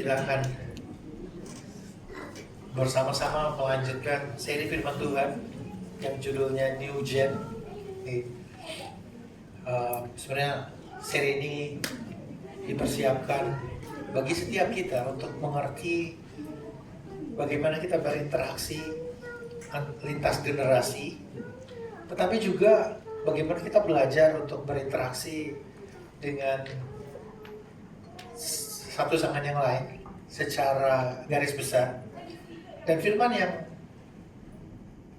kita akan bersama-sama melanjutkan seri firman Tuhan yang judulnya New Gen. Sebenarnya seri ini dipersiapkan bagi setiap kita untuk mengerti bagaimana kita berinteraksi lintas generasi, tetapi juga bagaimana kita belajar untuk berinteraksi dengan satu sama yang lain secara garis besar. Dan firman yang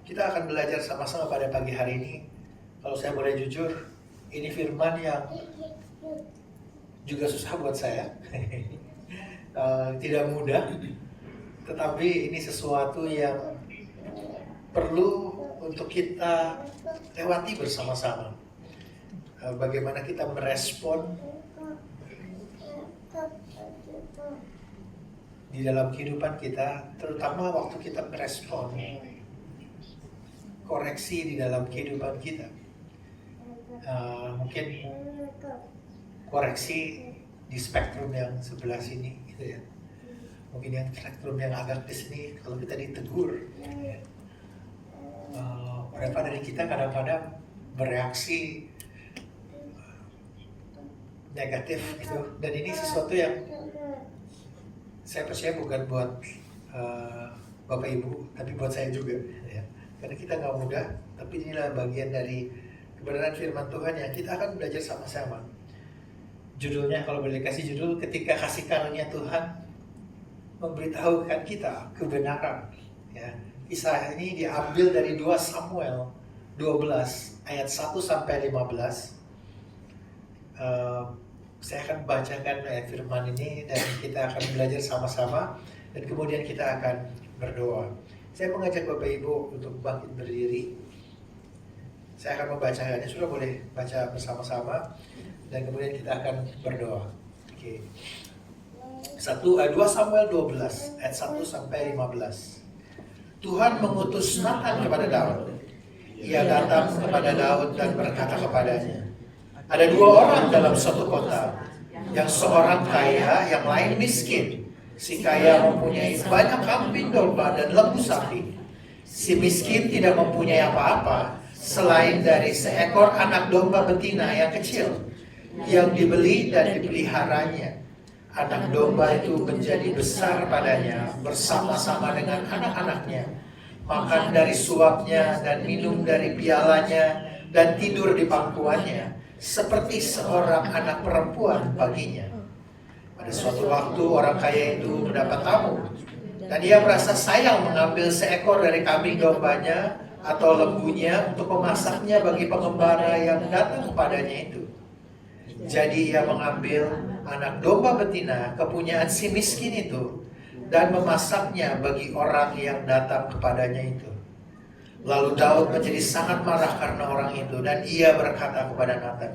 kita akan belajar sama-sama pada pagi hari ini, kalau saya boleh jujur, ini firman yang juga susah buat saya. Tidak mudah, tetapi ini sesuatu yang perlu untuk kita lewati bersama-sama. Bagaimana kita merespon di dalam kehidupan kita, terutama waktu kita merespon koreksi di dalam kehidupan kita. Mungkin koreksi di spektrum yang sebelah sini gitu ya. Mungkin yang spektrum yang agak ke sini, kalau kita ditegur, beberapa dari kita kadang-kadang bereaksi negatif gitu. Dan ini sesuatu yang saya percaya bukan buat Bapak Ibu, tapi buat saya juga ya. Karena kita nggak mudah, tapi inilah bagian dari kebenaran firman Tuhan yang kita akan belajar sama-sama. Judulnya, kalau boleh kasih judul, ketika kasih karunia Tuhan memberitahukan kita kebenaran ya. Kisah ini diambil dari 2 Samuel 12 ayat 1 sampai 15. Saya akan bacakan ayat firman ini dan kita akan belajar sama-sama, dan kemudian kita akan berdoa. Saya mengajak Bapak Ibu untuk bangkit berdiri. Saya akan membacakannya, sudah boleh baca bersama-sama, dan kemudian kita akan berdoa. Oke. 2 Samuel 12 ayat 1 sampai 15. Tuhan mengutus Nathan kepada Daud. Ia datang kepada Daud dan berkata kepadanya, ada 2 orang dalam suatu kota, yang seorang kaya, yang lain miskin. Si kaya mempunyai banyak kambing domba dan lembu sapi. Si miskin tidak mempunyai apa-apa selain dari seekor anak domba betina yang kecil, yang dibeli dan dipeliharanya. Anak domba itu menjadi besar padanya bersama-sama dengan anak-anaknya, makan dari suapnya dan minum dari pialanya dan tidur di pangkuannya, seperti seorang anak perempuan baginya. Pada suatu waktu orang kaya itu mendapat tamu, dan ia merasa sayang mengambil seekor dari kambing dombanya atau lembunya untuk memasaknya bagi pengembara yang datang kepadanya itu. Jadi ia mengambil anak domba betina kepunyaan si miskin itu dan memasaknya bagi orang yang datang kepadanya itu. Lalu Daud menjadi sangat marah karena orang itu, dan ia berkata kepada Nathan,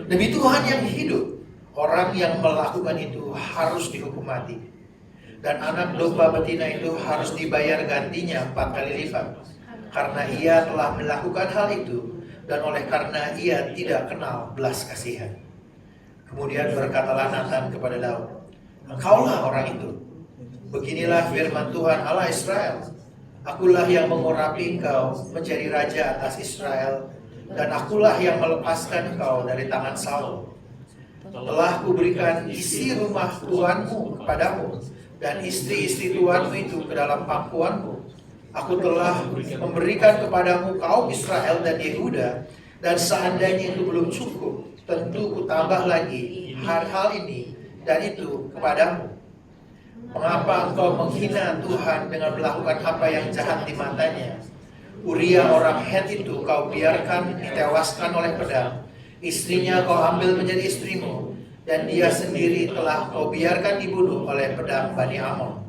demi Tuhan yang hidup, orang yang melakukan itu harus dihukum mati, dan anak domba betina itu harus dibayar gantinya 4 kali lipat, karena ia telah melakukan hal itu, dan oleh karena ia tidak kenal belas kasihan. Kemudian berkatalah Nathan kepada Daud, engkaulah orang itu. Beginilah firman Tuhan Allah Israel, akulah yang mengurapi engkau menjadi raja atas Israel, dan akulah yang melepaskan engkau dari tangan Saul. Telah kuberikan isi rumah tuanmu kepadamu, dan istri-istri tuanmu itu ke dalam pangkuanmu. Aku telah memberikan kepadamu kaum Israel dan Yehuda, dan seandainya itu belum cukup, tentu kutambah lagi hal-hal ini dan itu kepadamu. Mengapa engkau menghina Tuhan dengan melakukan apa yang jahat di matanya? Uria orang Het itu kau biarkan ditewaskan oleh pedang, istrinya kau ambil menjadi istrimu, dan dia sendiri telah kau biarkan dibunuh oleh pedang Bani Amon.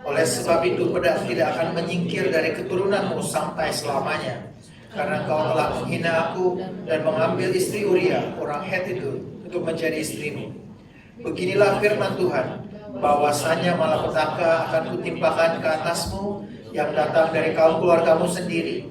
Oleh sebab itu pedang tidak akan menyingkir dari keturunanmu sampai selamanya, karena kau telah menghina aku dan mengambil istri Uria orang Het itu untuk menjadi istrimu. Beginilah firman Tuhan, bahwasanya malapetaka akan kutimpakan ke atasmu yang datang dari kaum keluargamu sendiri.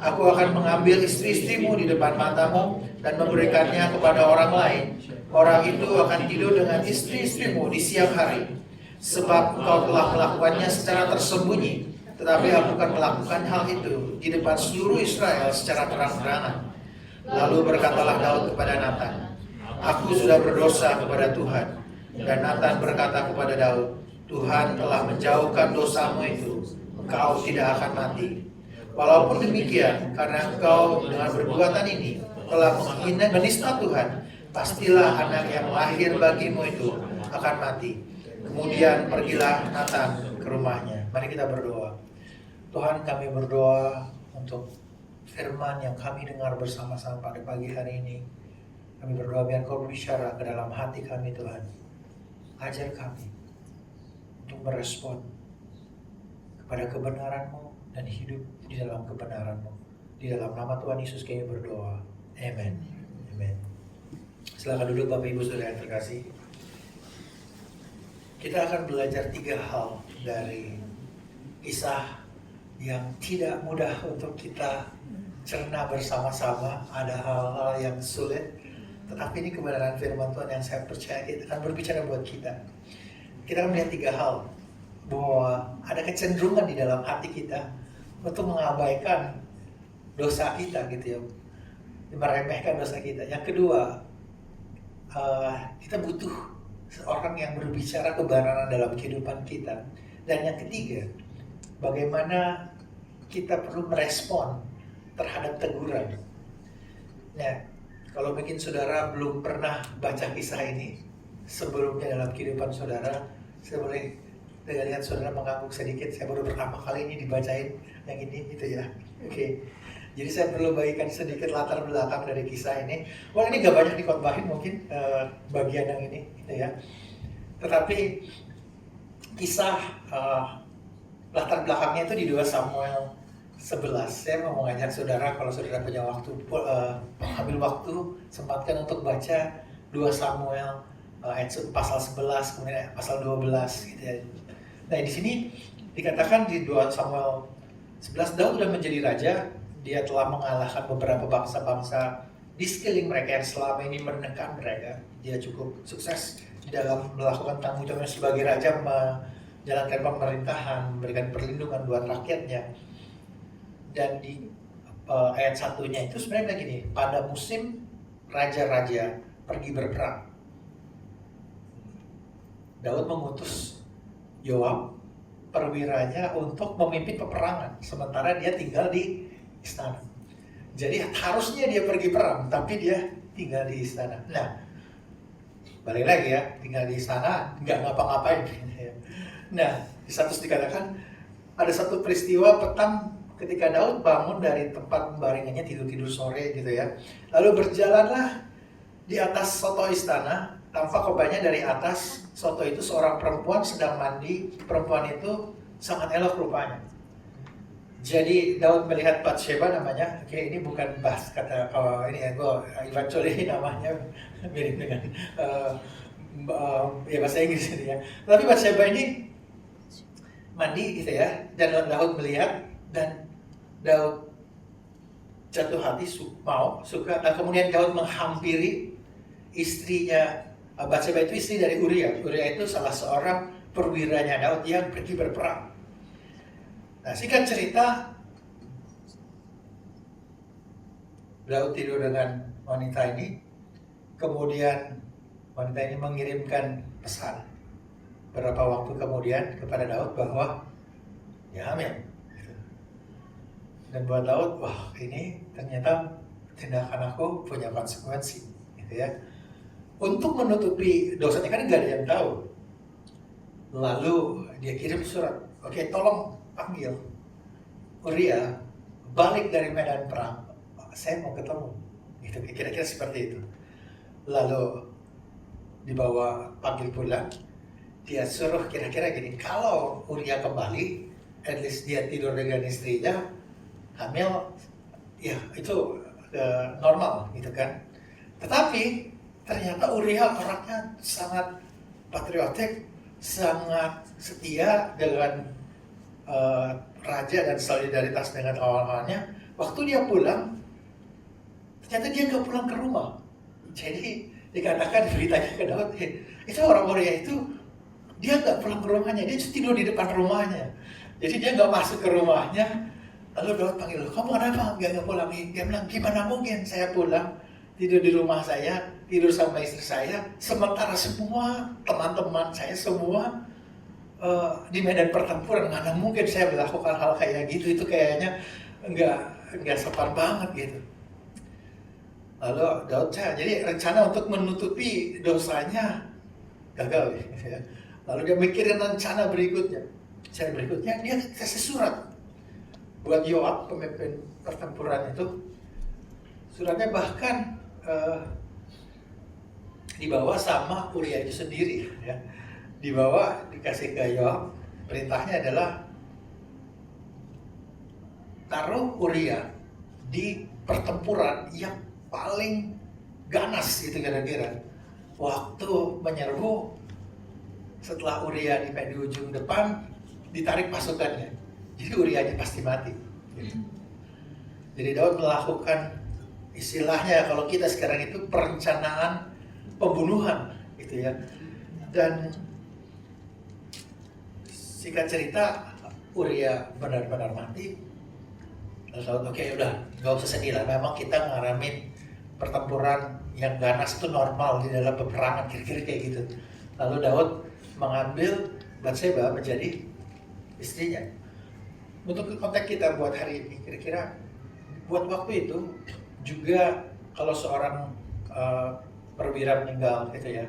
Aku akan mengambil istri-istrimu di depan matamu dan memberikannya kepada orang lain. Orang itu akan tidur dengan istri-istrimu di siang hari. sebab engkau telah melakukannya secara tersembunyi, tetapi aku akan melakukan hal itu di depan seluruh Israel secara terang-terangan. Lalu berkatalah Daud kepada Nathan, aku sudah berdosa kepada Tuhan. Dan Nathan berkata kepada Daud, Tuhan telah menjauhkan dosamu itu, engkau tidak akan mati. Walaupun demikian, karena engkau dengan perbuatan ini telah menista Tuhan, pastilah anak yang lahir bagimu itu akan mati. Kemudian pergilah Nathan ke rumahnya. Mari kita berdoa. Tuhan, kami berdoa untuk firman yang kami dengar bersama-sama pada pagi hari ini. Kami berdoa biar Kau berbicara ke dalam hati kami, Tuhan. Ajar kami untuk merespon kepada kebenaran-Mu dan hidup di dalam kebenaran-Mu. Di dalam nama Tuhan Yesus kami berdoa. Amen. Amen. Silakan duduk Bapak Ibu Saudara yang terkasih. Kita akan belajar 3 hal dari kisah yang tidak mudah untuk kita cerna bersama-sama. Ada hal-hal yang sulit, tetapi ini kebenaran firman Tuhan yang saya percaya akan berbicara buat kita. Kita akan melihat 3 hal, bahwa ada kecenderungan di dalam hati kita untuk mengabaikan dosa kita gitu ya, meremehkan dosa kita. Yang kedua, kita butuh seorang yang berbicara kebenaran dalam kehidupan kita. Dan yang ketiga, bagaimana kita perlu merespon terhadap teguran. Nah, kalau mungkin saudara belum pernah baca kisah ini sebelumnya dalam kehidupan saudara, saya boleh lihat saudara mengangguk sedikit. Saya baru pertama kali ini dibacain yang ini gitu ya. Oke. Jadi saya perlu bagikan sedikit latar belakang dari kisah ini. Wah, ini gak banyak dikhotbahin mungkin bagian yang ini gitu ya. Tetapi kisah latar belakangnya itu di 2 Samuel 11. Saya mau mengajak saudara, kalau saudara punya waktu, ambil waktu, sempatkan untuk baca 2 Samuel ayat pasal 11, kemudian pasal 12 gitu ya. Nah, di sini dikatakan di 2 Samuel 11, Daud sudah menjadi raja. Dia telah mengalahkan beberapa bangsa-bangsa di sekeliling mereka yang selama ini menekan mereka. Dia cukup sukses di dalam melakukan tanggung jawabnya sebagai raja, menjalankan pemerintahan, memberikan perlindungan buat rakyatnya. Dan di ayat 1-nya itu sebenarnya begini, pada musim raja-raja pergi berperang, Daud mengutus Yoab, perwiranya, untuk memimpin peperangan, sementara dia tinggal di istana. Jadi harusnya dia pergi perang, tapi dia tinggal di istana. Nah, balik lagi ya, tinggal di istana, nggak ngapa-ngapain. Nah, di status dikatakan ada satu peristiwa petang ketika Daud bangun dari tempat baringannya, tidur-tidur sore gitu ya. Lalu berjalanlah di atas soto istana. Tampak rupanya dari atas soto itu seorang perempuan sedang mandi. Perempuan itu sangat elok rupanya. Jadi Daud melihat Batsheba namanya. Oke, ini bukan bahas kata ini ya, gue eventually namanya mirip dengan ya bahasa Inggris ini ya. Tapi Batsheba ini mandi gitu ya, dan Daud melihat, dan Daud jatuh hati, suka. Nah, kemudian Daud menghampiri istrinya. Batsheba itu istri dari Uria. Uria itu salah seorang perwiranya Daud yang pergi berperang. Nah, singkat cerita, Daud tidur dengan wanita ini. Kemudian wanita ini mengirimkan pesan beberapa waktu kemudian kepada Daud bahwa dia hamil. Dan buat Daud, wah, ini ternyata tindakan aku punya konsekuensi, gitu ya. Untuk menutupi dosanya, kan nggak ada yang tahu. Lalu dia kirim surat, oke, tolong panggil Uria balik dari medan perang, saya mau ketemu, gitu, kira-kira seperti itu. Lalu dibawa, panggil pulang, dia suruh kira-kira gini, kalau Uria kembali, at least dia tidur dengan istrinya, hamil, ya itu normal gitu kan. Tetapi ternyata Uria orangnya sangat patriotik, sangat setia dengan raja dan solidaritas dengan awal-awalnya. Waktu dia pulang, ternyata dia nggak pulang ke rumah. Jadi dikatakan beritanya ke Daud, itu orang Uria itu dia nggak pulang ke rumahnya, dia tidur di depan rumahnya. Jadi dia nggak masuk ke rumahnya. Lalu Daud panggil, kamu kenapa nggak pulang? Dia bilang, gimana mungkin saya pulang, tidur di rumah saya, tidur sama istri saya, sementara semua teman-teman saya semua di medan pertempuran. Mana mungkin saya melakukan hal kayak gitu, itu kayaknya nggak sopan banget gitu. Lalu Daud jadi rencana untuk menutupi dosanya gagal ya. Lalu dia mikirin rencana berikutnya. Dia kasih surat buat Yoab, pemimpin pertempuran itu. Suratnya bahkan dibawa sama Uria itu sendiri ya. Dibawa, dikasih ke Yoab. Perintahnya adalah taruh Uria di pertempuran yang paling ganas gitu kira-kira. Waktu menyerbu, setelah Uria di ujung depan, ditarik pasukannya. Jadi Urianya pasti mati. Jadi Daud melakukan istilahnya kalau kita sekarang itu perencanaan pembunuhan gitu ya. Dan singkat cerita, Uria benar-benar mati. Lalu Daud, oke, udah, gak usah sedih lah. Memang kita ngalamin pertempuran yang ganas itu normal di dalam peperangan, kira-kira kayak gitu. Lalu Daud mengambil Batseba menjadi istrinya. Untuk konteks kita buat hari ini, kira-kira buat waktu itu juga kalau seorang perwira meninggal gitu ya,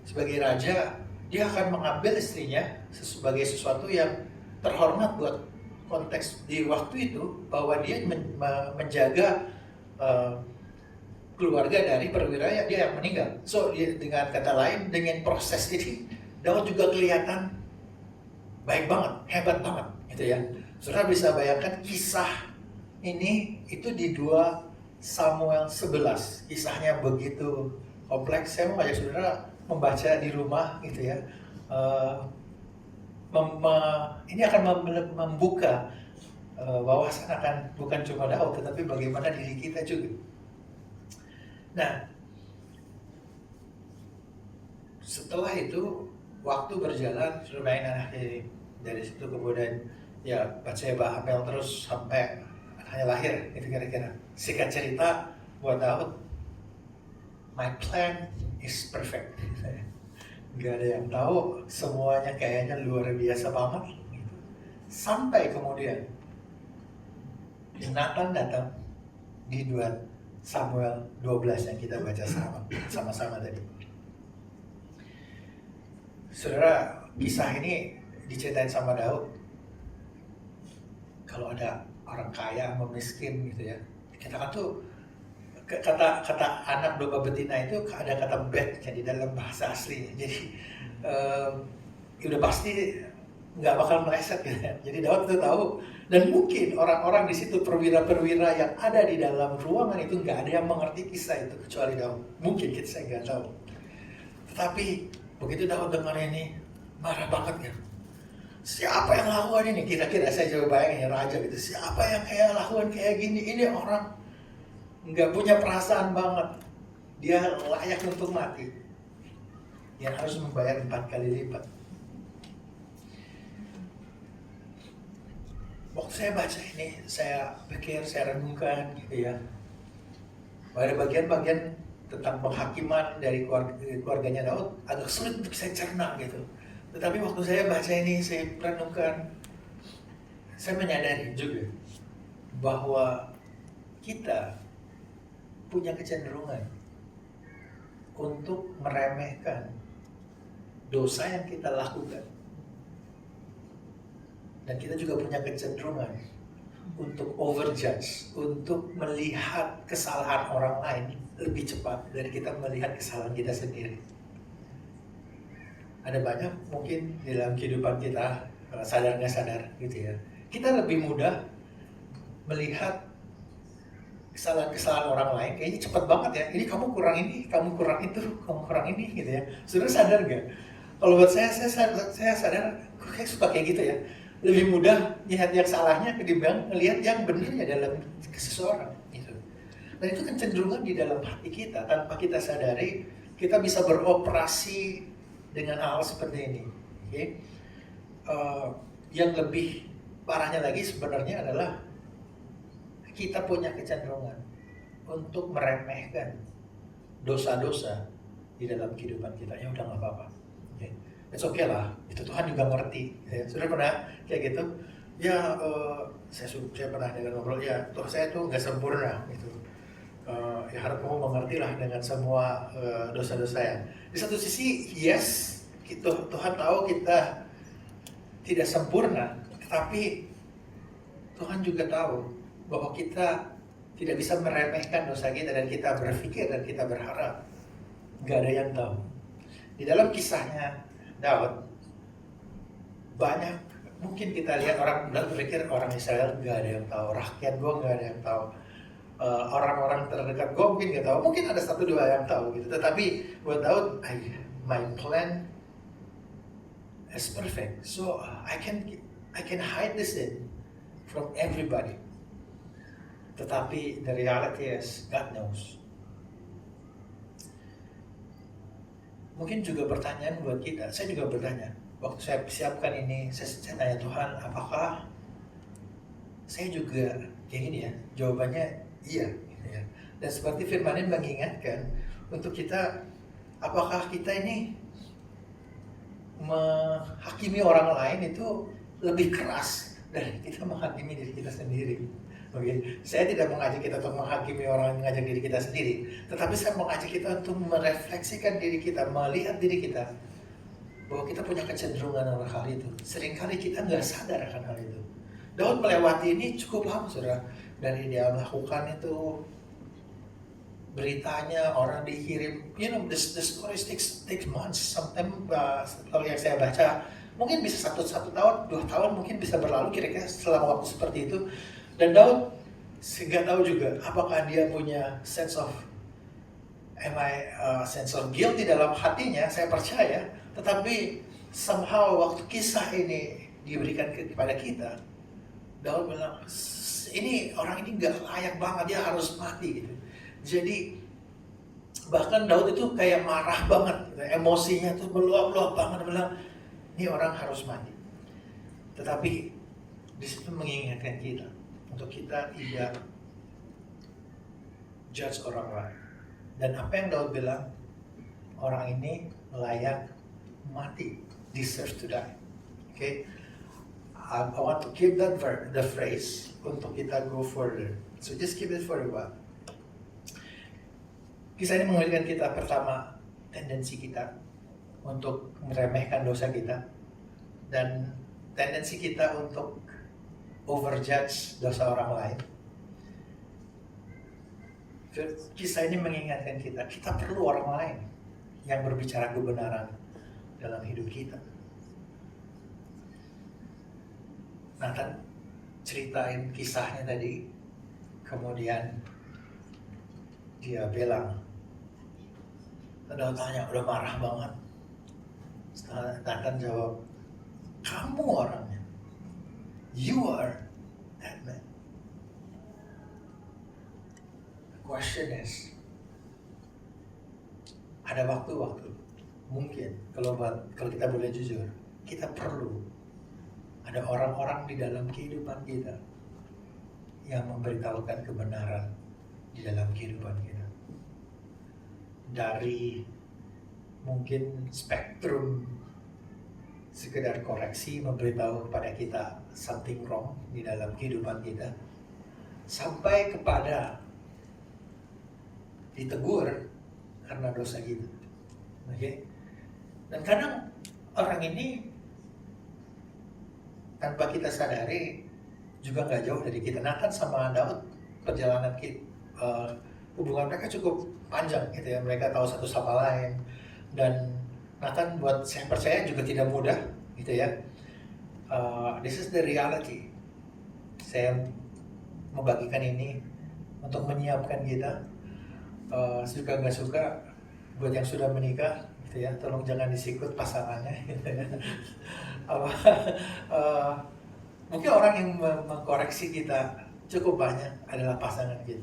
sebagai raja, dia akan mengambil istrinya sebagai sesuatu yang terhormat buat konteks di waktu itu, bahwa dia menjaga keluarga dari perwira dia yang meninggal. So dengan kata lain, dengan proses ini Daud juga kelihatan baik banget, hebat banget gitu ya. Saudara bisa bayangkan kisah ini itu di 2 Samuel 11. Kisahnya begitu kompleks. Saya mau ngajak saudara membaca di rumah gitu ya. Ini akan membuka wawasan akan bukan cuma Daud, tetapi bagaimana diri kita juga. Nah, setelah itu waktu berjalan, sudah main anak dari situ, kemudian ya Batseba hamil terus sampai anaknya lahir, itu kira-kira. Singkat cerita buat Daud, my plan is perfect. Gak ada yang tahu, semuanya kayaknya luar biasa banget. Sampai kemudian Nathan datang di 2 Samuel 12 yang kita baca sama-sama tadi. Saudara, kisah ini diceritain sama Daud. Kalau ada orang kaya sama miskin gitu ya, kita kan tuh kata anak domba betina itu ada kata bet di dalam bahasa asli. Jadi udah pasti nggak bakal meleset gitu ya. Jadi Daud tuh tahu, dan mungkin orang-orang di situ, perwira-perwira yang ada di dalam ruangan itu nggak ada yang mengerti kisah itu kecuali Daud. Mungkin saya nggak tahu. Tetapi begitu Daud dengar ini, marah banget ya. Siapa yang lakukan ini? Kira-kira saya coba bayangin ya, raja gitu. Siapa yang kayak lakukan kayak gini? Ini orang nggak punya perasaan banget. Dia layak untuk mati. Dia harus membayar 4 kali lipat. Waktu saya baca ini, saya pikir, saya renungkan gitu ya. Ada bagian-bagian tentang penghakiman dari keluarganya Daud agak sulit untuk saya cerna gitu. Tetapi waktu saya baca ini, saya renungkan, saya menyadari juga bahwa kita punya kecenderungan untuk meremehkan dosa yang kita lakukan. Dan kita juga punya kecenderungan untuk overjudge, untuk melihat kesalahan orang lain lebih cepat dari kita melihat kesalahan kita sendiri. Ada banyak mungkin di dalam kehidupan kita, sadar nggak sadar gitu ya, kita lebih mudah melihat kesalahan-kesalahan orang lain, kayaknya cepat banget ya, ini kamu kurang ini, kamu kurang itu, kamu kurang ini gitu ya. Saudara sadar nggak? Kalau buat saya sadar, kayak suka kayak gitu ya. Lebih mudah lihat yang salahnya ketimbang melihat yang benarnya dalam seseorang gitu. Dan itu kecenderungan di dalam hati kita, tanpa kita sadari kita bisa beroperasi dengan hal seperti ini Oke. Yang lebih parahnya lagi sebenarnya adalah kita punya kecenderungan untuk meremehkan dosa-dosa di dalam kehidupan kita. Ya udah nggak apa-apa. Okay. It's okay lah. Itu Tuhan juga ngerti. Ya, sudah pernah kayak gitu? Ya, saya pernah dengan ngobrol, ya Tuhan saya tuh nggak sempurna gitu. Ya harap kamu mengerti lah dengan semua dosa-dosa ya. Di satu sisi, yes, gitu, Tuhan tahu kita tidak sempurna, tetapi Tuhan juga tahu bahwa kita tidak bisa meremehkan dosa kita, dan kita berpikir dan kita berharap gak ada yang tahu. Di dalam kisahnya Daud, banyak mungkin kita lihat orang berpikir orang Israel gak ada yang tahu, rakyat gue gak ada yang tahu, orang-orang terdekat gue mungkin gak tahu, mungkin ada satu dua yang tahu gitu. Tetapi buat Daud, my plan is perfect, so I can hide this in from everybody. Tetapi the reality is God knows. Mungkin juga pertanyaan buat kita, saya juga bertanya, waktu saya siapkan ini, saya tanya Tuhan, apakah saya juga kayak gini ya? Jawabannya iya. Gitu ya. Dan seperti firman-Nya mengingatkan untuk kita, apakah kita ini menghakimi orang lain itu lebih keras dari kita menghakimi diri kita sendiri. Oke, saya tidak mengajak kita untuk menghakimi orang, mengajak diri kita sendiri, tetapi saya mengajak kita untuk merefleksikan diri kita, melihat diri kita, bahwa kita punya kecenderungan akan hal itu. Seringkali kita nggak sadar akan hal itu. Daud melewati ini cukup lama, saudara. Dari dia melakukan itu, beritanya, orang dikirim, the story takes months, sometimes kalau yang saya baca, mungkin bisa satu tahun, 2 tahun mungkin bisa berlalu kira-kira selama waktu seperti itu. Dan Daud nggak tahu juga apakah dia punya sense of guilt di dalam hatinya. Saya percaya, tetapi somehow waktu kisah ini diberikan kepada kita, Daud bilang, ini orang ini nggak layak banget, dia harus mati gitu. Jadi bahkan Daud itu kayak marah banget, emosinya tuh meluap-luap banget, bilang ini orang harus mati. Tetapi di situ mengingatkan kita untuk kita tidak judge orang lain. Dan apa yang Daud bilang, orang ini layak mati, deserve to die. Okay? I want to keep that the phrase untuk kita go further. So just keep it for a while. Kisah ini mengingatkan kita, pertama, tendensi kita untuk meremehkan dosa kita, dan tendensi kita untuk overjudge dosa orang lain. Kisah ini mengingatkan kita perlu orang lain yang berbicara kebenaran dalam hidup kita. Nathan ceritain kisahnya tadi, kemudian dia bilang, Daud tanya, udah marah banget. Nathan jawab, kamu orangnya, you are that man. The question is, ada waktu-waktu mungkin kalau kita boleh jujur, kita perlu ada orang-orang di dalam kehidupan kita yang memberitahukan kebenaran di dalam kehidupan kita. Dari mungkin spektrum sekedar koreksi, memberitahu kepada kita something wrong di dalam kehidupan kita, sampai kepada ditegur karena dosa kita. Okay? Dan kadang orang ini tanpa kita sadari juga nggak jauh dari kita. Nathan sama Daud, perjalanan hubungan mereka cukup panjang gitu ya. Mereka tahu satu sama lain, dan Nathan buat saya percaya juga tidak mudah gitu ya. This is the reality. Saya membagikan ini untuk menyiapkan kita. Suka nggak suka, buat yang sudah menikah gitu ya, tolong jangan disikut pasangannya gitu ya. Mungkin orang yang mengkoreksi kita cukup banyak adalah pasangan kita.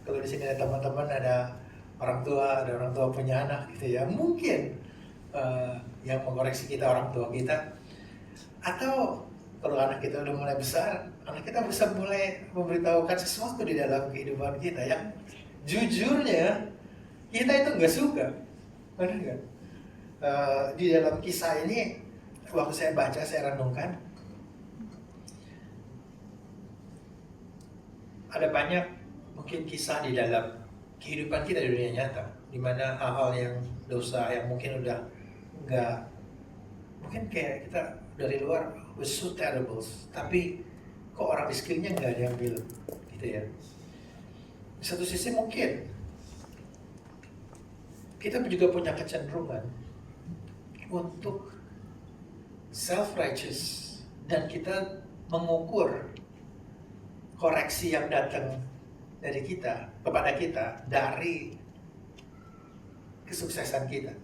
Kalau di sini ada teman-teman, ada orang tua punya anak gitu ya, mungkin yang mengoreksi kita, orang tua kita. Atau kalau anak kita udah mulai besar, anak kita bisa mulai memberitahukan sesuatu di dalam kehidupan kita yang jujurnya kita itu nggak suka, benar nggak? Di dalam kisah ini, waktu saya baca, saya renungkan, ada banyak mungkin kisah di dalam kehidupan kita di dunia nyata, di mana hal-hal yang dosa yang mungkin udah nggak, mungkin kayak kita dari luar was so terrible, tapi kok orang di sekelilingnya nggak ada yang bilang, gitu ya. Di satu sisi mungkin kita juga punya kecenderungan untuk self-righteous, dan kita mengukur koreksi yang datang dari kita, kepada kita, dari kesuksesan kita.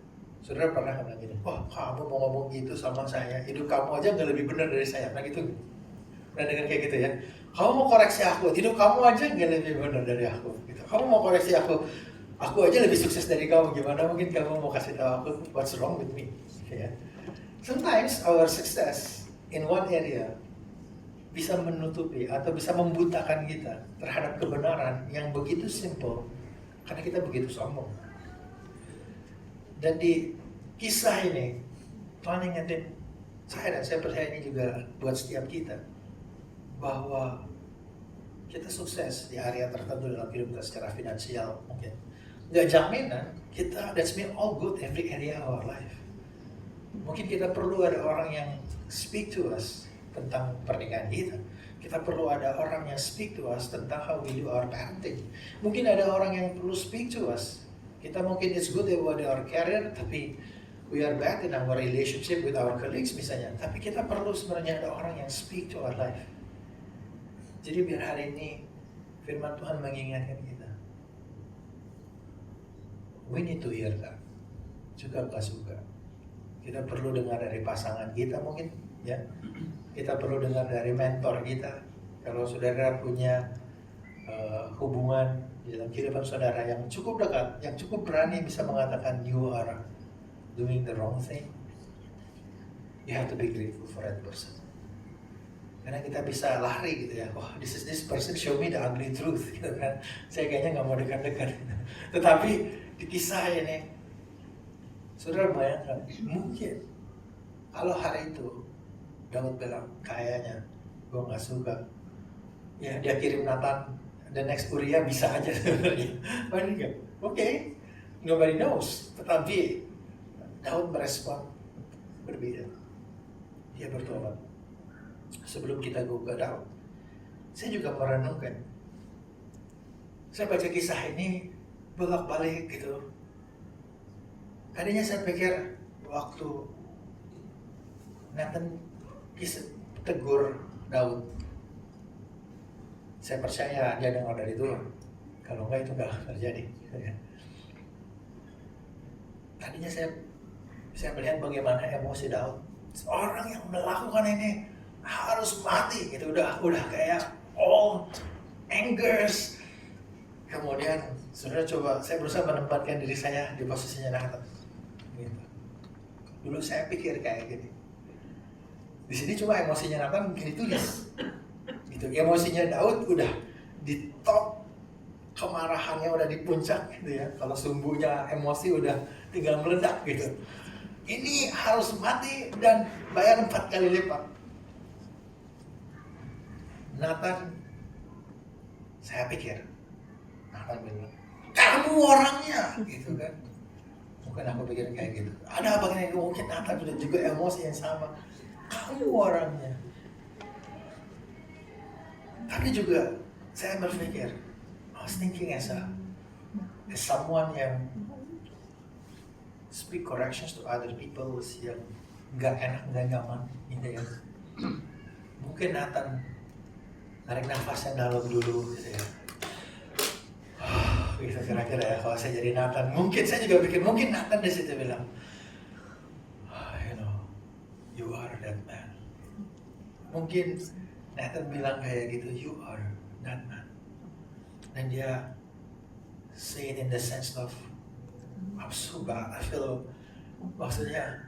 Saudara pernah bilang gini, wah kamu mau ngomong gitu sama saya, hidup kamu aja nggak lebih benar dari saya. Nah gitu, pernah dengar kayak gitu ya. Kamu mau koreksi aku, hidup kamu aja nggak lebih benar dari aku. Gitu. Kamu mau koreksi aku aja lebih sukses dari kamu. Gimana mungkin kamu mau kasih tahu aku what's wrong with me? Ya. Sometimes our success in one area bisa menutupi atau bisa membutakan kita terhadap kebenaran yang begitu simple karena kita begitu sombong. Dan di kisah ini, Tuhan ingetin saya, dan saya percaya ini juga buat setiap kita, bahwa kita sukses di area tertentu dalam hidup kita secara finansial mungkin. Nggak jaminan kita, that's mean all good every area of our life. Mungkin kita perlu ada orang yang speak to us tentang pernikahan kita. Kita perlu ada orang yang speak to us tentang how we do our parenting. Mungkin ada orang yang perlu speak to us. Kita mungkin it's good about our career, tapi we are bad in our relationship with our colleagues misalnya. Tapi kita perlu sebenarnya ada orang yang speak to our life. Jadi biar hari ini firman Tuhan mengingatkan kita. We need to hear that. Suka gak suka. Kita perlu dengar dari pasangan kita mungkin, ya. Kita perlu dengar dari mentor kita. Kalau saudara punya hubungan di dalam kehidupan saudara yang cukup dekat, yang cukup berani bisa mengatakan you are doing the wrong thing, you have to be grateful for that person. Karena kita bisa lari gitu ya, wah this person show me the ugly truth gitu kan. Saya kayaknya nggak mau dekat-dekat. Tetapi di kisah ini, saudara bayangkan, mungkin kalau hari itu Daud bilang, kayaknya gue nggak suka, ya dia kirim Nathan, the next Uriah bisa aja sebenarnya. Oke, nobody knows. Tetapi Daud merespon berbeda. Dia bertobat. Sebelum kita go ke Daud, saya juga merenungkan. Saya baca kisah ini bolak-balik gitu. Tadinya saya pikir waktu Nathan tegur Daud, saya percaya dia dengar dari Tuhan. Kalau enggak itu enggak terjadi. Tadinya saya melihat bagaimana emosi Daud. Orang yang melakukan ini harus mati gitu, udah kayak all angers. Kemudian saudara coba, saya berusaha menempatkan diri saya di posisinya Nathan. Gitu. Dulu saya pikir kayak gini. Di sini cuma emosinya Nathan mungkin ditulis. Gitu. Emosinya Daud udah di top, kemarahannya udah di puncak gitu ya. Kalau sumbunya emosi udah tinggal meledak gitu. Ini harus mati dan bayar 4 kali lipat. Nathan, saya pikir Nathan bilang, kamu orangnya gitu kan. Mungkin aku pikir kayak gitu. Ada apa ini? Mungkin Nathan juga emosi yang sama. Kamu orangnya. Tapi juga saya berpikir, I was thinking as someone yang speak corrections to other people yang nggak enak, nggak nyaman, gitu ya. Mungkin Nathan tarik nafas yang dalam dulu, gitu ya. Gitu kira-kira ya, kalau saya jadi Nathan, mungkin saya juga pikir, mungkin Nathan di situ bilang, you are that man. Mungkin Nathan bilang kayak gitu, you are that man. Dan dia say it in the sense of, I'm so bad, I feel Maksudnya,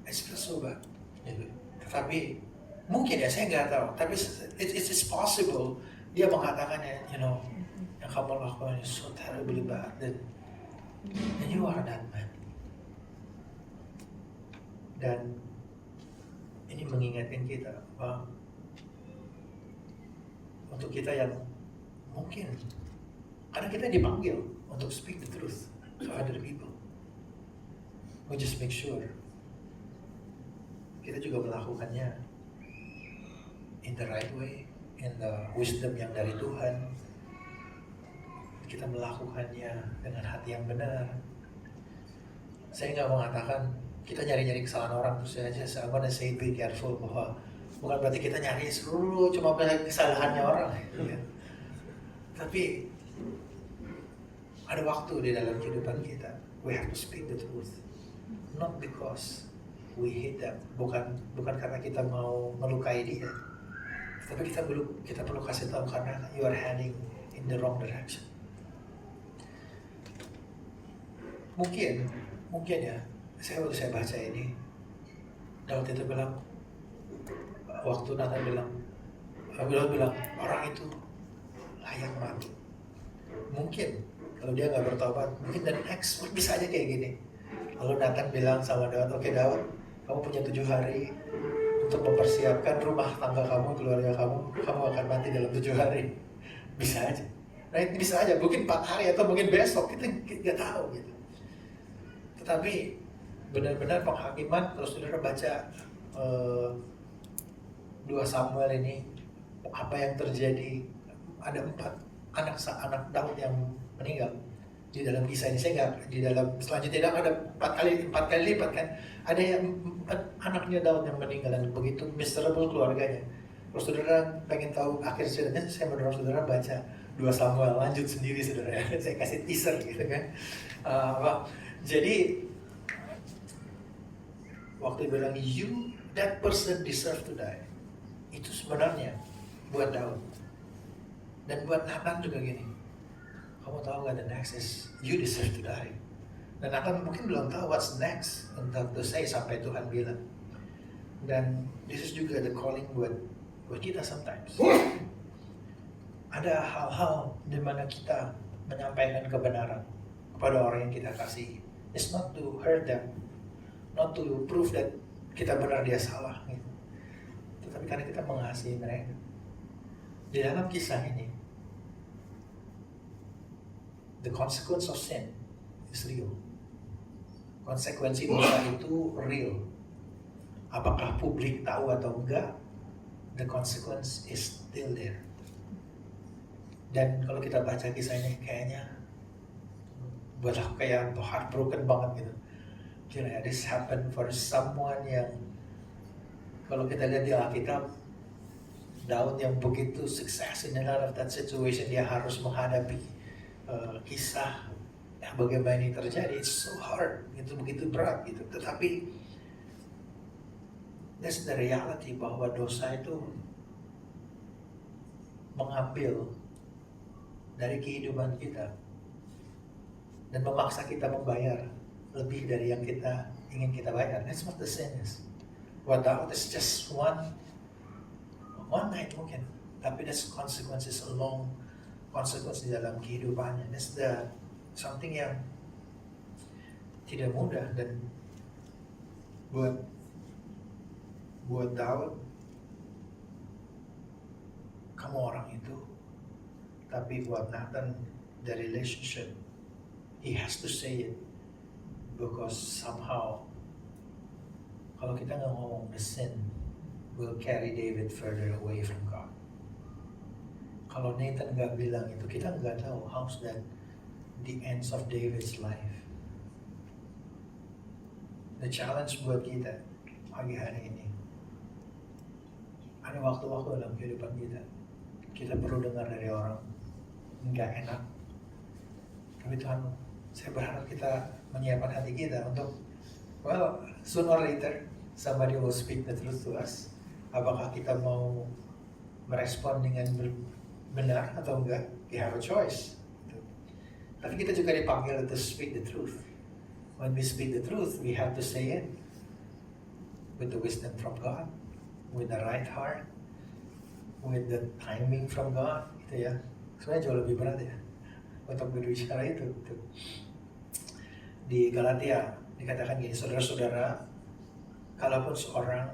it's so bad. Gitu. Tetapi mungkin ya, saya nggak tahu. Tapi it's possible dia mengatakannya, yang kamu lakukan is so terribly bad, and you are that man. Dan ini mengingatkan kita bahwa untuk kita yang mungkin, karena kita dipanggil untuk speak the truth to other people, we just make sure kita juga melakukannya in the right way, in the wisdom yang dari Tuhan. Kita melakukannya dengan hati yang benar. Saya nggak mengatakan kita nyari-nyari kesalahan orang terus aja. I'm gonna say be careful, bahwa bukan berarti kita nyari seluruh cuma kesalahannya orang. Ya. Tapi ada waktu di dalam kehidupan kita, we have to speak the truth, not because we hate them, bukan karena kita mau melukai dia, tapi kita perlu kasih tahu karena you are heading in the wrong direction. Mungkin ya, waktu saya baca ini, Daud itu bilang, waktu Nathan bilang orang itu layak mati. Mungkin kalau dia nggak bertobat, mungkin dan next bisa aja kayak gini. Lalu Nathan bilang sama Daud, oke Daud, kamu punya 7 hari untuk mempersiapkan rumah tangga kamu, keluarga kamu akan mati dalam 7 hari. Bisa aja, right? Bisa aja, mungkin 4 hari atau mungkin besok, kita nggak tahu gitu. Tetapi benar-benar penghakiman, kalau saudara baca 2 Samuel ini, apa yang terjadi, ada 4 anak Daud yang meninggal di dalam kisah ini. Saya nggak, di dalam selanjutnya ada 4 kali lipat kan, ada yang 4 anaknya Daud yang meninggal, dan begitu miserable keluarganya. Kalau saudara pengen tahu akhir ceritanya, saya mendorong saudara baca 2 Samuel, lanjut sendiri saudara. Saya kasih teaser gitu kan. Jadi waktu bilang that person deserve to die, itu sebenarnya buat Daud dan buat Nathan juga gini. Kamu tahu gak, the next is you deserve to die. Dan Nathan mungkin belum tahu what's next untuk to say sampai Tuhan bilang. Dan this is juga the calling buat kita sometimes. Ada hal-hal di mana kita menyampaikan kebenaran kepada orang yang kita kasihi. It's not to hurt them, not to prove that kita benar dia salah, gitu. Tetapi karena kita mengasihi mereka. Di dalam kisah ini, the consequence of sin is real. Konsekuensi dosa itu real. Apakah publik tahu atau enggak, the consequence is still there. Dan kalau kita baca kisah ini, kayaknya buat aku kayak heartbroken banget gitu. This happened for someone yang, kalau kita lihat di Alkitab, Daud yang begitu sukses in a lot of that situation, dia harus menghadapi kisah yang bagaimana ini terjadi. It's so hard, itu begitu berat gitu. Tetapi that's the reality, bahwa dosa itu mengambil dari kehidupan kita dan memaksa kita membayar lebih dari yang kita ingin kita bayar. That's what the sin is. What Daud is just one night mungkin, tapi that's consequences, a long consequence di dalam kehidupannya. That's something yang tidak mudah. Dan buat Daud, kamu orang itu. Tapi buat Nathan, the relationship, he has to say it, because somehow kalau kita nggak ngomong, the sin will carry David further away from God. Kalau Nathan nggak bilang itu, kita nggak tahu how's that the ends of David's life. The challenge buat kita pagi hari ini, ada waktu-waktu dalam kehidupan kita perlu dengar dari orang nggak enak. Tapi Tuhan, saya berharap kita menyiapkan hati kita untuk, sooner or later somebody will speak the truth to us. Apakah kita mau merespon dengan benar atau enggak? We have a choice. Tapi kita juga dipanggil to speak the truth. When we speak the truth, we have to say it with the wisdom from God, with the right heart, with the timing from God, gitu ya. Sebenarnya jauh lebih berat ya untuk berbicara itu. Gitu. Di Galatia dikatakan gini, saudara-saudara, kalaupun seorang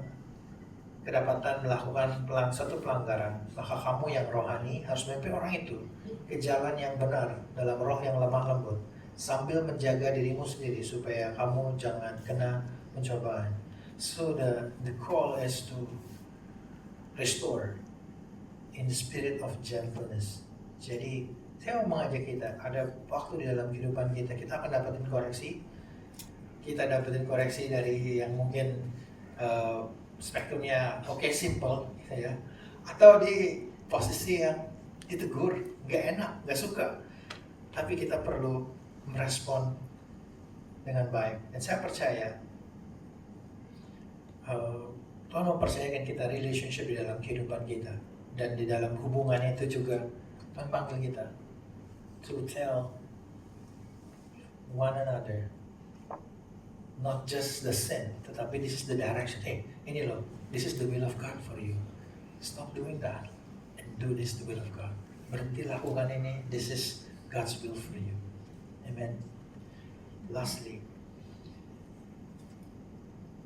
kedapatan melakukan suatu pelanggaran, maka kamu yang rohani harus memimpin orang itu ke jalan yang benar dalam roh yang lemah lembut, sambil menjaga dirimu sendiri supaya kamu jangan kena pencobaan. So the call is to restore in the spirit of gentleness. Jadi saya mau mengajak kita, ada waktu di dalam kehidupan kita, kita akan dapetin koreksi. Kita dapetin koreksi dari yang mungkin spektrumnya simple gitu ya, atau di posisi yang ditegur, nggak enak, nggak suka, tapi kita perlu merespon dengan baik. Dan saya percaya Tuhan mempercayakan kita relationship di dalam kehidupan kita, dan di dalam hubungannya itu juga Tuhan panggil kita to tell one another not just the sin, tetapi this is the direction. Hey, ini loh, this is the will of God for you. Stop doing that and do this the will of God. Berhenti lakukan ini, this is God's will for you. Amen. Lastly,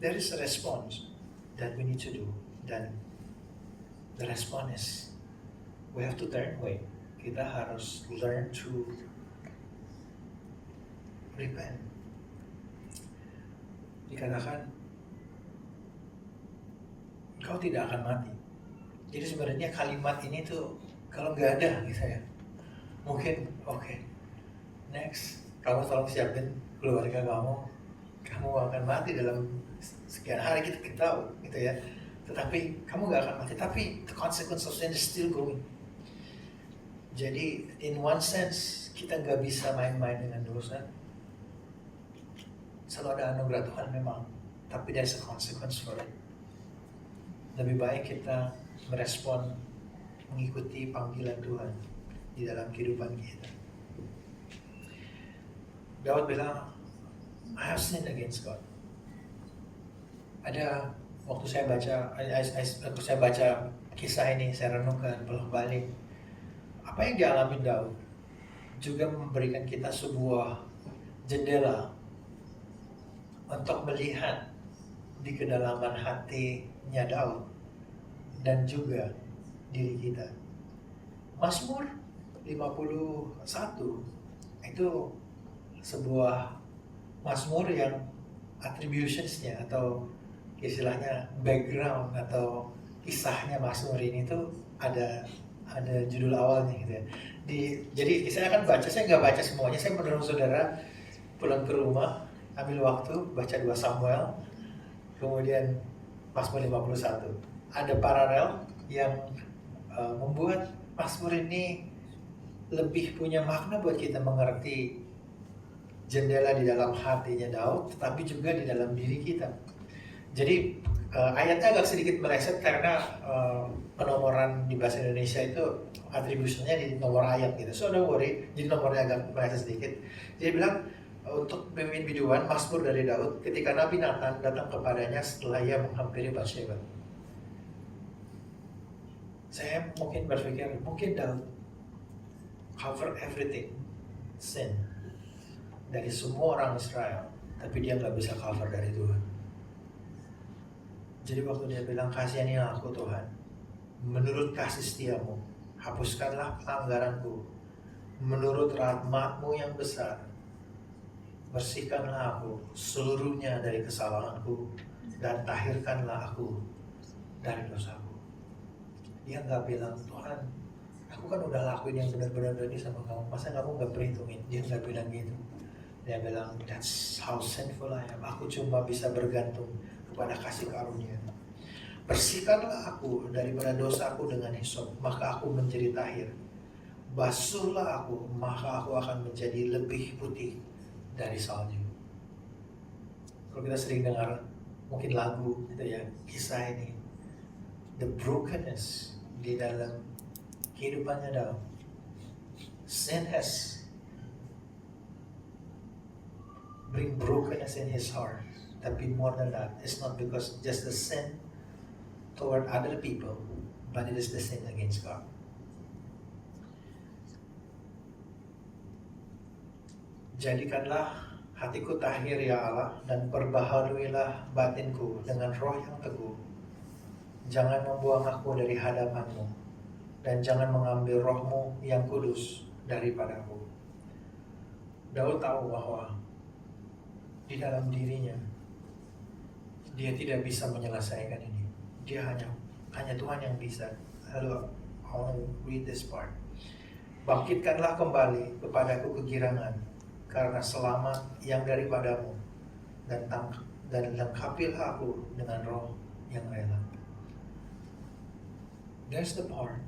there is a response that we need to do. Dan the response is we have to turn away. Kita harus learn to repent. Dikatakan kau tidak akan mati. Jadi sebenarnya kalimat ini tuh kalau nggak ada gitu ya, mungkin next kamu tolong siapin keluarga kamu akan mati dalam sekian hari, kita tahu gitu ya, tetapi kamu nggak akan mati, tapi the consequence of sin is still going. Jadi in one sense kita nggak bisa main-main dengan dosa. Selalu ada anugerah Tuhan memang, tapi there's a consequence for it. Lebih baik kita merespon, mengikuti panggilan Tuhan di dalam kehidupan kita. Daud bilang, I have sinned against God. Ada waktu saya baca kisah ini, saya renungkan bolak-balik. Apa yang dialami Daud juga memberikan kita sebuah jendela untuk melihat di kedalaman hatinya Daud dan juga diri kita. Mazmur 51 itu sebuah mazmur yang attributionsnya atau istilahnya background atau kisahnya mazmur ini tuh ada judul awalnya gitu ya. Jadi saya akan baca, saya nggak baca semuanya, saya mendorong saudara pulang ke rumah, ambil waktu baca 2 Samuel, kemudian Mazmur 51. Ada paralel yang membuat Mazmur ini lebih punya makna buat kita mengerti jendela di dalam hatinya Daud, tetapi juga di dalam diri kita. Jadi ayatnya agak sedikit meleset karena penomoran di bahasa Indonesia itu atribusinya di nomor ayat gitu. So don't worry, jadi nomornya agak meleset sedikit. Jadi bilang untuk pemimpin biduan, Mazmur dari Daud ketika Nabi Nathan datang kepadanya setelah ia menghampiri Batsheba. Saya mungkin berpikir, mungkin Daud cover everything sin dari semua orang Israel, tapi dia nggak bisa cover dari Tuhan. Jadi waktu dia bilang, kasihanilah aku Tuhan, menurut kasih setiamu, hapuskanlah pelanggaranku, menurut rahmat-Mu yang besar, bersihkanlah aku seluruhnya dari kesalahanku, dan tahirkanlah aku dari dosaku. Dia nggak bilang, Tuhan, aku kan udah lakuin yang benar-benar tadi sama kamu, masa kamu nggak perhitungin? Dia nggak bilang gitu. Dia bilang, that's how sinful I am. Aku cuma bisa bergantung kepada kasih karunia. Bersihkanlah aku daripada dosaku dengan hisop, maka aku menjadi tahir. Basuhlah aku, maka aku akan menjadi lebih putih dari salju. Kalau kita sering dengar mungkin lagu gitu ya, kisah ini, the brokenness di dalam kehidupannya Daud. Sin has bring brokenness in his heart. Tapi more than that, it's not because just the sin toward other people, but it is the sin against God. Jadikanlah hatiku tahir ya Allah, dan perbaharuilah batinku dengan roh yang teguh. Jangan membuang aku dari hadapanmu, dan jangan mengambil rohmu yang kudus daripadaku. Daud tahu bahwa di dalam dirinya dia tidak bisa menyelesaikan ini. Dia hanya Tuhan yang bisa. Lalu I want to read this part. Bangkitkanlah kembali kepadaku kegirangan karena selamat yang daripadamu, dan lengkapilah aku dengan roh yang rela. There's the part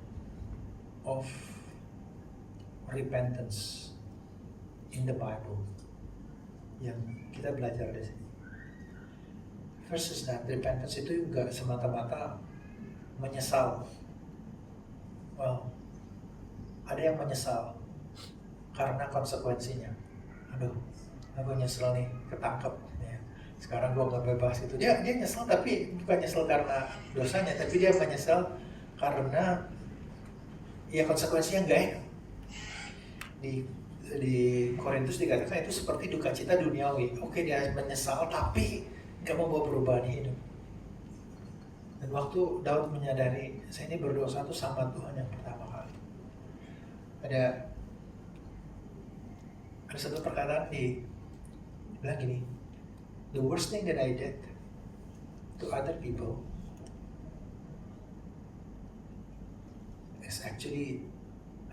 of repentance in the Bible yang kita belajar di sini. First is that repentance itu juga semata-mata menyesal. Well, ada yang menyesal karena konsekuensinya. Aduh, aku nyesel nih, ketangkep. Ya. Sekarang gue gak bebas itu. Dia nyesel, tapi bukan nyesel karena dosanya, tapi dia menyesal karena ya konsekuensinya gak enak. Di Korintus dikatakan itu seperti duka cita duniawi. Oke, dia menyesal, tapi gak mau bawa perubahan hidup. Dan waktu Daud menyadari, saya ini berdosa itu sama Tuhan yang pertama kali. Ada satu perkataan bilang gini, the worst thing that I did to other people is actually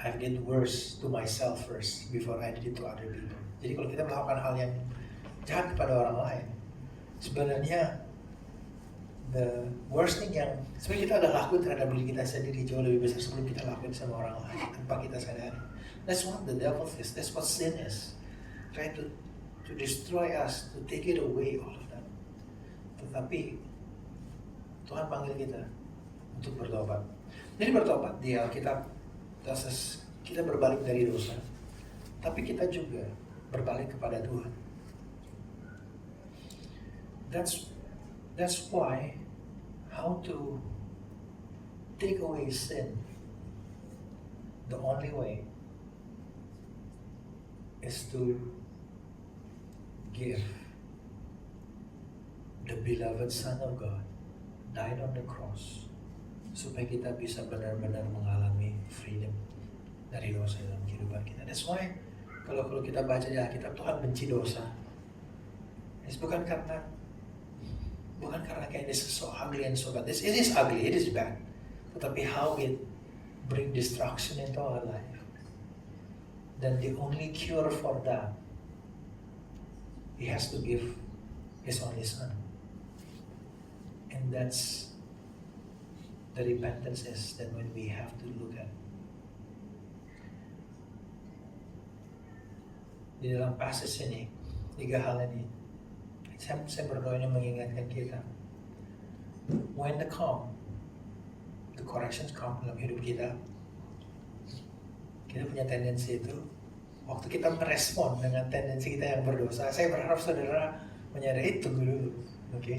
I did worse to myself first before I did it to other people. Jadi kalau kita melakukan hal yang jahat kepada orang lain, sebenarnya the worst thing yang sebenarnya kita udah lakuin terhadap diri kita sendiri jauh lebih besar sebelum kita lakuin sama orang lain tanpa kita sadari. That's what the devil is. That's what sin is. Try to destroy us, to take it away, all of that. Tetapi Tuhan panggil kita untuk bertobat. Jadi bertobat di Alkitab, kita berbalik dari dosa. Tapi kita juga berbalik kepada Tuhan. That's why how to take away sin. The only way is to give the beloved Son of God died on the cross supaya kita bisa benar-benar mengalami freedom dari dosa dalam kehidupan kita. That's why kalau kita baca di Alkitab, Tuhan benci dosa. It's bukan karena kayak this is so ugly and so bad. It is ugly, it is bad. Tetapi how it bring destruction into our life. Then the only cure for that, He has to give His only Son. And that's the repentance is that when we have to look at. Di dalam passage ini, 3 hal ini, saya berdoa ini mengingatkan kita. When the corrections come dalam hidup kita punya tendensi itu, waktu kita merespon dengan tendensi kita yang berdosa, saya berharap saudara menyadari, tunggu dulu, oke?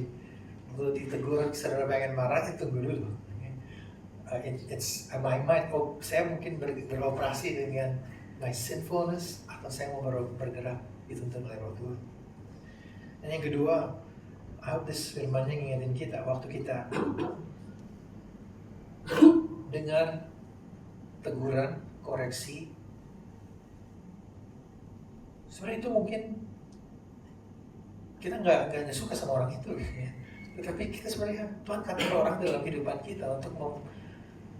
Waktu ditegur, saudara pengen marah, tunggu dulu. It's my mind. Saya mungkin beroperasi dengan my sinfulness, atau saya mau bergerak dituntun oleh Roh Tuhan. Dan yang kedua, I hope this firman ngingetin kita, waktu kita dengar teguran, koreksi, sebenarnya itu mungkin kita nggak suka sama orang itu, ya. Tetapi kita sebenarnya Tuhan katakan orang dalam kehidupan kita untuk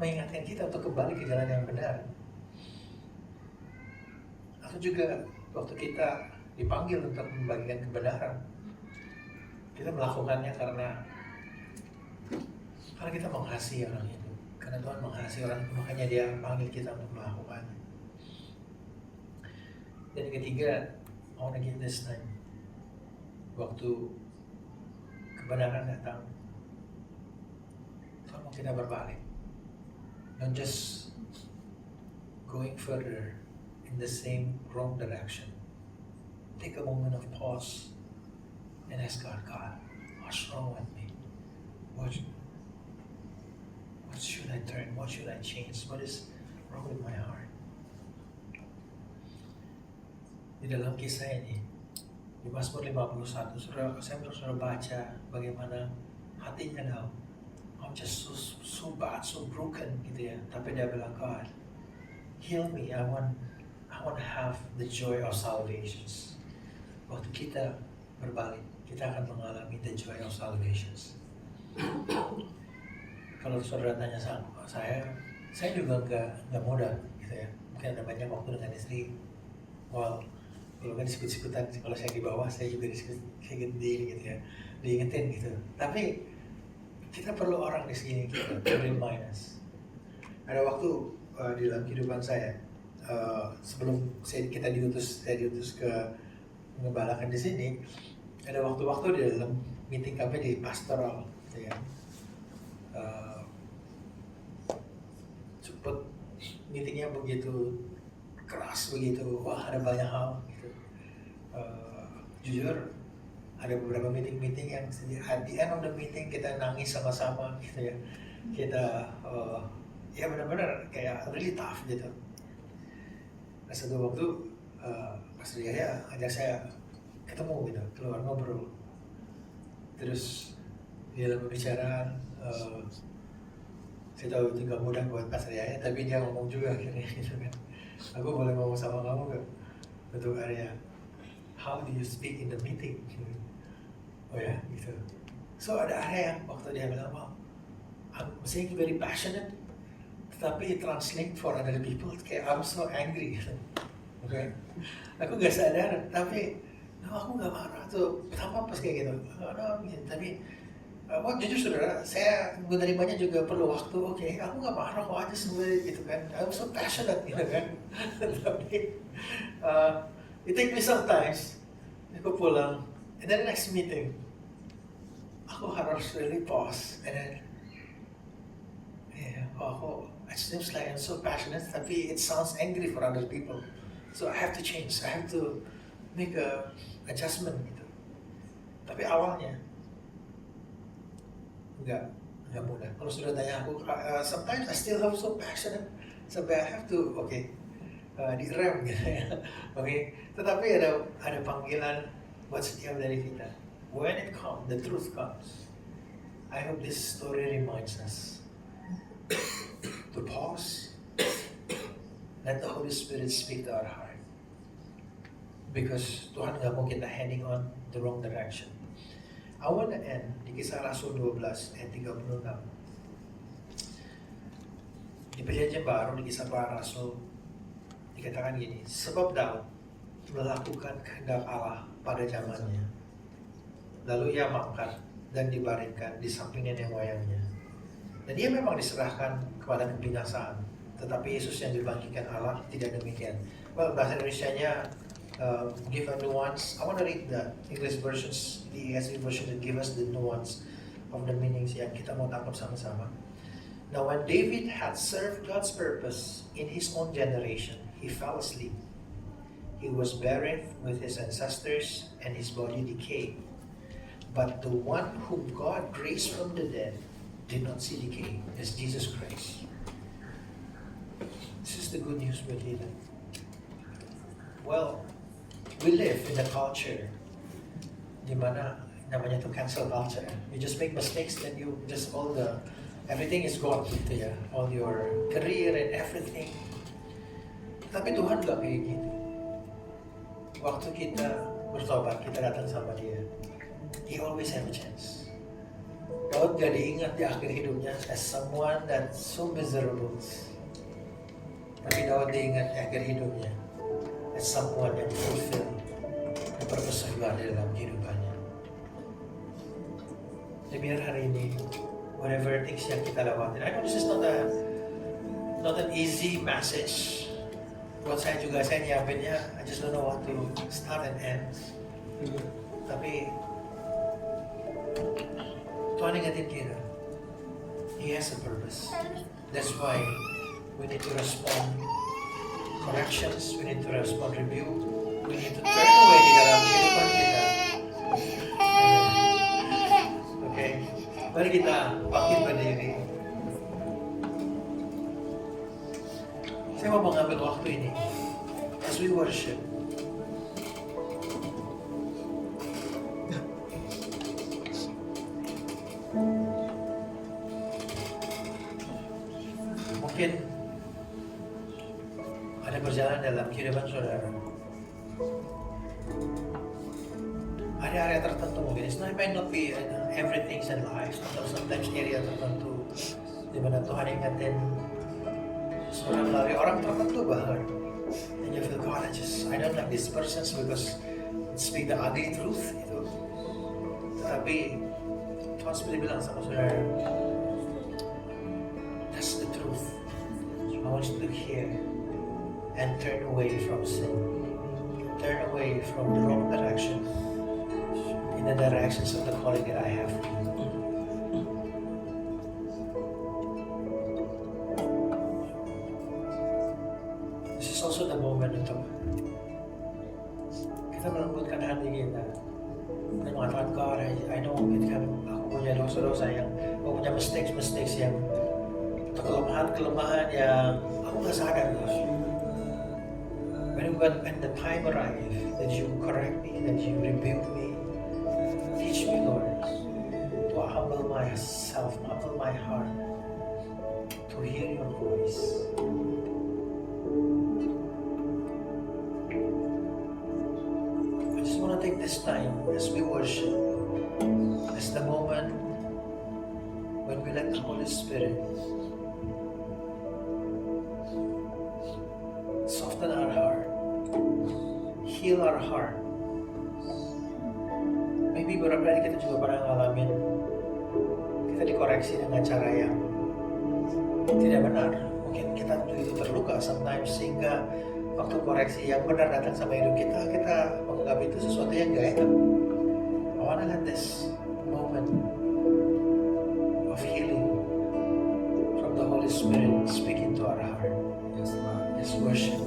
mengingatkan kita untuk kembali ke jalan yang benar. Atau juga waktu kita dipanggil untuk membagikan kebenaran, kita melakukannya karena kita mengasihi orang itu. Karena Tuhan mengasihi orang itu, makanya Dia panggil kita untuk melakukannya. Dan yang ketiga, I want to give this time. Waktu kebenaran datang, Tuhan mau kita berbalik. Not just going further in the same wrong direction. take a moment of pause and ask God, what's wrong with me? What should I turn? What should I change? What is wrong with my heart? Di dalam kisah ini, di Mazmur 51, saya sudah baca bagaimana hatinya dalam. I'm just so bad, so broken gitu ya. Tapi dia bilang, God, heal me. I want to have the joy of salvation. Waktu kita berbalik, kita akan mengalami the joy of salvation. Kalau saudara tanya sama saya juga nggak mudah gitu ya. Mungkin ada banyak waktu dengan istri. Well, kalau kan diskut-diskutan, kalau saya di bawah, saya juga diskut gitu ya, diingetin gitu. Tapi kita perlu orang di sini gitu, to remind us. Ada waktu di dalam kehidupan saya, sebelum saya diutus ke mengembalakan di sini, ada waktu-waktu di dalam meeting kami di pastoral, gitu ya. Cepet meetingnya begitu keras begitu, wah ada banyak hal gitu. Jujur ada beberapa meeting yang at the end of the meeting kita nangis sama-sama gitu ya. Kita ya benar-benar kayak really tough gitu. Nah, satu waktu Pastor Yahya ajak saya ketemu gitu, keluar ngobrol. Terus di dalam pembicaraan saya tahu itu gak mudah buat Pastor Yahya, tapi dia ngomong juga akhirnya gitu kan. Aku boleh ngomong sama kamu gak? Untuk area how do you speak in the meeting? Oh ya, gitu. So ada area yang waktu dia bilang, wow, I'm saying very passionate, tetapi translate for other people kayak I'm so angry. Okay? Aku gak sadar, tapi aku gak marah tuh. Kenapa pas kayak gitu? Tapi jujur saudara, saya menerimanya juga perlu waktu. Oke, aku gak marah kok aja sebenarnya gitu kan. I'm so passionate gitu kan. Tapi it take me sometimes. Aku pulang, and then the next meeting, aku harus really pause, and then it seems like I'm so passionate, tapi it sounds angry for other people. So I have to change. I have to make a adjustment gitu. Tapi awalnya nggak mudah. Kalau sudah tanya aku, sometimes I still have so passionate, sampai I have to direm gitu ya. Okay. Tetapi ada panggilan buat setiap dari kita. When it comes, the truth comes. I hope this story reminds us to pause, let the Holy Spirit speak to our heart. Because Tuhan nggak mau kita heading on the wrong direction. I want to end di Kisah Rasul 12 ayat 36. Di Perjanjian Baru di Kisah Para Rasul dikatakan gini, sebab Daud melakukan kehendak Allah pada zamannya. Lalu ia mangkat dan dibaringkan di samping nenek moyangnya. Dan dia memang diserahkan kepada kebinasaan, tetapi Yesus yang dibangkitkan Allah tidak demikian. Well, bahasa Indonesianya give a nuance. I want to read the English versions, the ESV version that give us the nuance of the meanings yang kita mau tangkap sama-sama. Now when David had served God's purpose in his own generation, he fell asleep. He was buried with his ancestors and his body decayed. But the one whom God raised from the dead did not see decay, is Jesus Christ. This is the good news with it. Well, we live in a culture di mana namanya itu cancel culture. You just make mistakes, then you just everything is gone gitu ya, all your career and everything. Tapi Tuhan gak kayak gitu. Waktu kita bertobat, kita datang sama Dia, He always have a chance. Daud gak diingat di akhir hidupnya as someone that's so miserable. Tapi Daud diingat di akhir hidupnya as someone yang fulfill the purpose of God dalam kehidupannya. Jadi biar hari ini, whatever things yang kita lewatin, I know this is not an easy message. Buat saya juga, saya nyiapinnya, I just don't know what to start and end. Tapi Tuhan ingetin kita, He has a purpose. That's why we need to respond corrections, we need to respond rebuke, We need to turn away di dalam kehidupan kita. Oke, mari kita bangkit berdiri. Saya mau mengambil waktu ini as we worship. Mungkin ada berjalan dalam kehidupan saudara. Ada area tertentu mungkin. It might not be everything in life, atau sometimes area tertentu di mana Tuhan ingatin saudara melalui orang tertentu bahkan. And you feel, God, I don't like this person because speak the ugly truth itu. Tetapi Tuhan seperti bilang sama saudara, that's the truth. I want you to hear and turn away from sin. Turn away from the wrong direction in the directions of the calling that I have for you. This is also the moment untuk kita melembutkan hati kita dan mengatakan, God, I know aku punya dosa-dosa yang, aku punya mistakes yang, atau kelemahan yang aku nggak sadar, Lord. When the time arrives that you correct me, that you rebuke me, teach me, Lord, to humble myself, humble my heart, to hear your voice. I just want to take this time as we worship, as the moment when we let the Holy Spirit soften our heart, heal our heart. Maybe beberapa kali kita juga pernah ngalamin kita dikoreksi dengan cara yang tidak benar. Mungkin kita itu terluka sometimes sehingga waktu koreksi yang benar datang sama hidup kita, kita menganggap itu sesuatu yang gak enak. I wanna let this moment of healing from the Holy Spirit speak into our heart. Yes, worship.